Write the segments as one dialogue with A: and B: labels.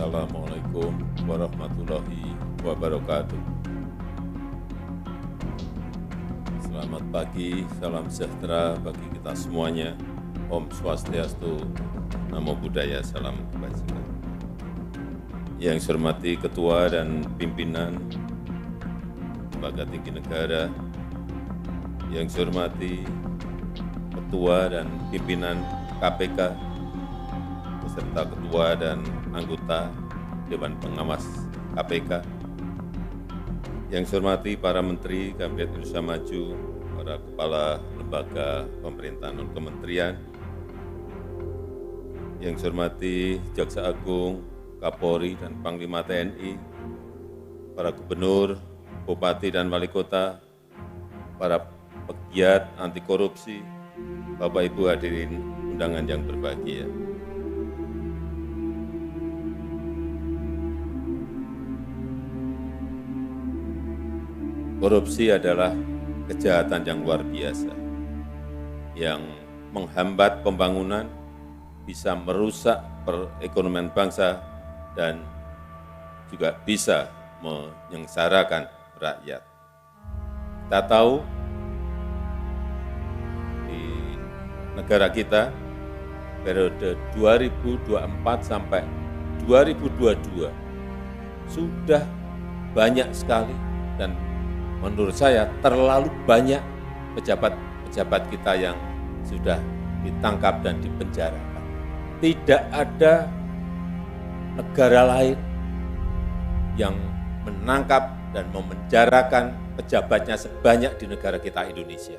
A: Assalamualaikum warahmatullahi wabarakatuh. Selamat pagi, salam sejahtera bagi kita semuanya. Om Swastiastu, Namo Buddhaya, salam kebajikan. Yang saya hormati Ketua dan Pimpinan Lembaga Tinggi Negara, yang saya hormati Ketua dan Pimpinan KPK, beserta Ketua dan anggota Dewan Pengawas KPK, yang saya hormati para Menteri Kabinet Indonesia Maju, para Kepala Lembaga Pemerintahan non Kementerian, yang saya hormati Jaksa Agung, Kapolri dan Panglima TNI, para Gubernur, Bupati dan Wali Kota, para pegiat anti korupsi, Bapak Ibu hadirin undangan yang berbahagia. Korupsi adalah kejahatan yang luar biasa, yang menghambat pembangunan, bisa merusak perekonomian bangsa, dan juga bisa menyengsarakan rakyat. Kita tahu di negara kita, periode 2024 sampai 2022 sudah banyak sekali, dan menurut saya terlalu banyak pejabat-pejabat kita yang sudah ditangkap dan dipenjarakan. Tidak ada negara lain yang menangkap dan memenjarakan pejabatnya sebanyak di negara kita Indonesia.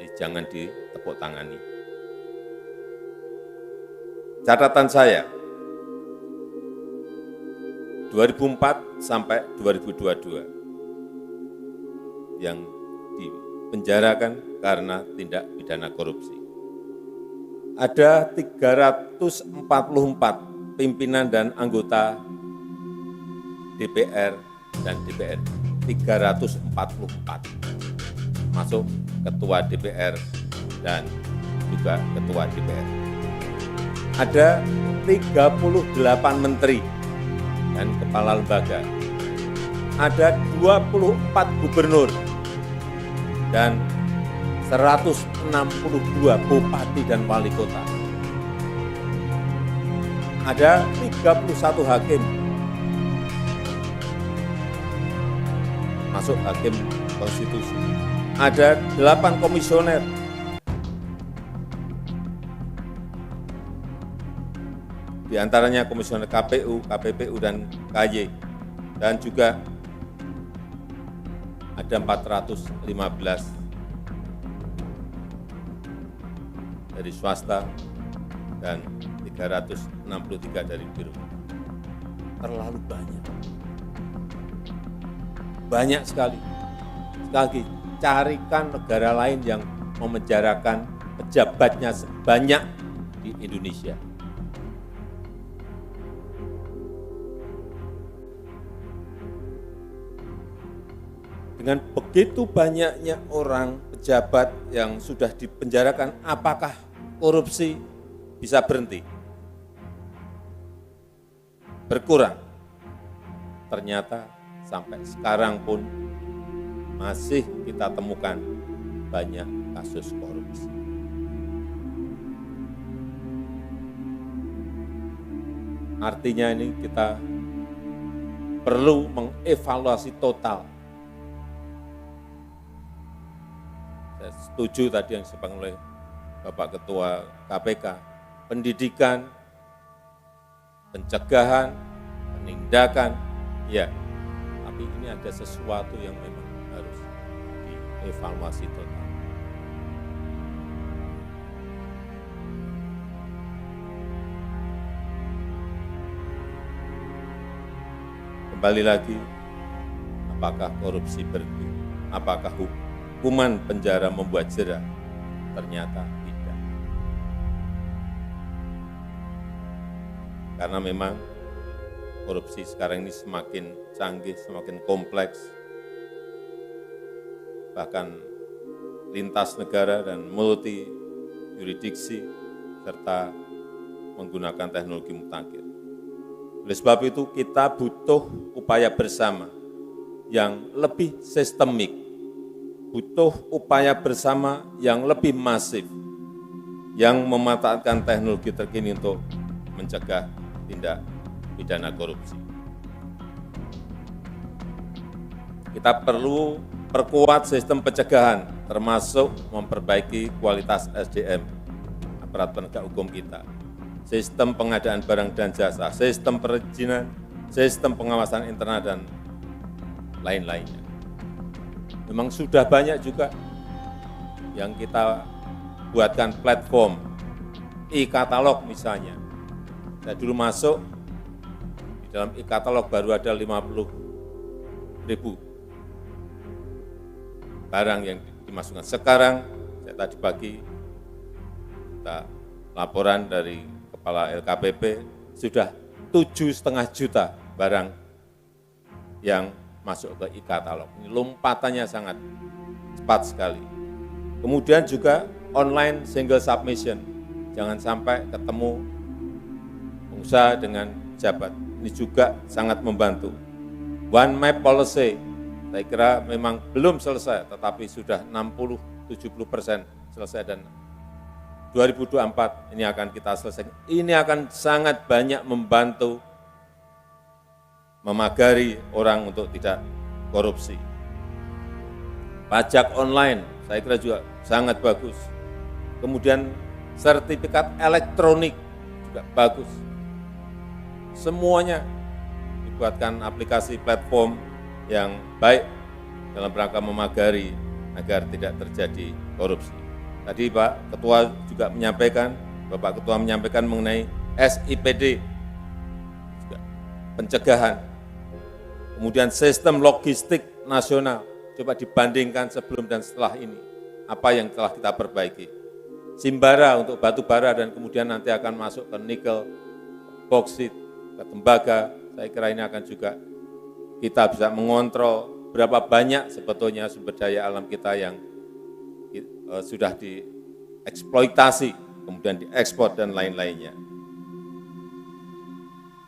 A: Jadi jangan ditepuk tangani. Catatan saya, 2004 sampai 2022, yang dipenjarakan karena tindak pidana korupsi. Ada 344 pimpinan dan anggota DPR dan DPR, 344, masuk ketua DPR dan juga ketua DPR. Ada 38 menteri dan kepala lembaga. Ada 24 gubernur dan 162 bupati dan wali kota. Ada 31 hakim, masuk hakim konstitusi. Ada 8 komisioner. Di antaranya komisioner KPU, KPPU, dan KY. Dan juga ada 415 dari swasta dan 363 dari biro. Terlalu banyak. Banyak sekali. Sekali lagi, carikan negara lain yang memenjarakan pejabatnya sebanyak di Indonesia. Dengan begitu banyaknya orang pejabat yang sudah dipenjarakan, apakah korupsi bisa berhenti? Berkurang. Ternyata sampai sekarang pun masih kita temukan banyak kasus korupsi. Artinya ini kita perlu mengevaluasi total. Saya setuju tadi yang disampaikan oleh Bapak Ketua KPK, pendidikan, pencegahan, penindakan, ya, tapi ini ada sesuatu yang memang harus dievaluasi total. Kembali lagi, apakah korupsi berhenti? Apakah hukuman penjara membuat jera? Ternyata tidak. Karena memang korupsi sekarang ini semakin canggih, semakin kompleks, bahkan lintas negara dan multi yurisdiksi, serta menggunakan teknologi mutakhir. Oleh sebab itu kita butuh upaya bersama yang lebih sistemik, butuh upaya bersama yang lebih masif, yang memanfaatkan teknologi terkini untuk mencegah tindak pidana korupsi. Kita perlu perkuat sistem pencegahan, termasuk memperbaiki kualitas SDM, aparat penegak hukum kita, sistem pengadaan barang dan jasa, sistem perizinan, sistem pengawasan internal, dan lain-lainnya. Memang sudah banyak juga yang kita buatkan platform, e-katalog misalnya. Saya dulu masuk, di dalam e-katalog baru ada 50.000 barang yang dimasukkan. Sekarang, saya tadi pagi, kita laporan dari Kepala LKPP, sudah 7,5 juta barang yang masuk ke e-katalog. Ini lompatannya sangat cepat sekali. Kemudian juga online single submission. Jangan sampai ketemu pengusaha dengan pejabat. Ini juga sangat membantu. One map policy, saya kira memang belum selesai, tetapi sudah 60-70% selesai, dan 2024 ini akan kita selesaikan. Ini akan sangat banyak membantu memagari orang untuk tidak korupsi. Pajak online, saya kira juga sangat bagus. Kemudian sertifikat elektronik juga bagus. Semuanya dibuatkan aplikasi platform yang baik dalam rangka memagari agar tidak terjadi korupsi. Tadi Pak Ketua juga menyampaikan, Bapak Ketua menyampaikan mengenai SIPD, juga pencegahan. Kemudian sistem logistik nasional, coba dibandingkan sebelum dan setelah ini, apa yang telah kita perbaiki. Simbara untuk batu bara dan kemudian nanti akan masuk ke nikel, boksit, ke tembaga, saya kira ini akan juga kita bisa mengontrol berapa banyak sebetulnya sumber daya alam kita yang sudah dieksploitasi, kemudian diekspor dan lain-lainnya.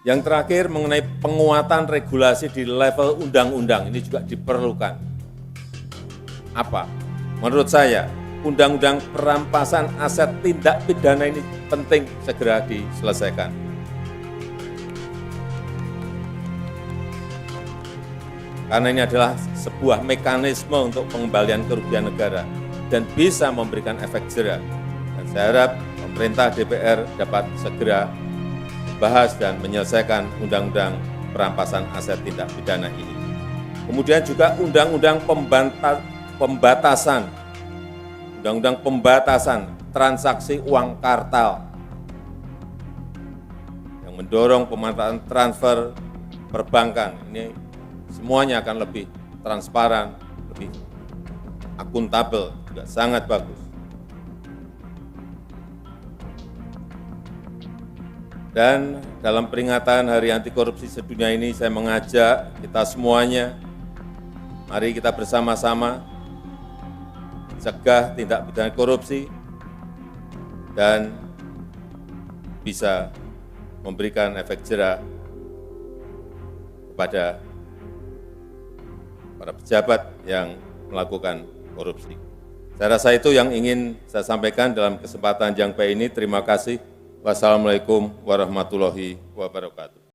A: Yang terakhir mengenai penguatan regulasi di level undang-undang, ini juga diperlukan. Apa? Menurut saya, undang-undang perampasan aset tindak pidana ini penting segera diselesaikan. Karena ini adalah sebuah mekanisme untuk pengembalian kerugian negara dan bisa memberikan efek jera. Dan saya harap pemerintah DPR dapat segera bahas dan menyelesaikan undang-undang perampasan aset tindak pidana ini. Kemudian juga undang-undang pembatasan transaksi uang kartal yang mendorong pemanfaatan transfer perbankan. Ini semuanya akan lebih transparan, lebih akuntabel, juga sangat bagus. Dan dalam peringatan Hari Anti Korupsi Sedunia ini, saya mengajak kita semuanya, mari kita bersama-sama cegah tindak pidana korupsi dan bisa memberikan efek jera kepada para pejabat yang melakukan korupsi. Saya rasa itu yang ingin saya sampaikan dalam kesempatan yang baik ini. Terima kasih. Wassalamualaikum warahmatullahi wabarakatuh.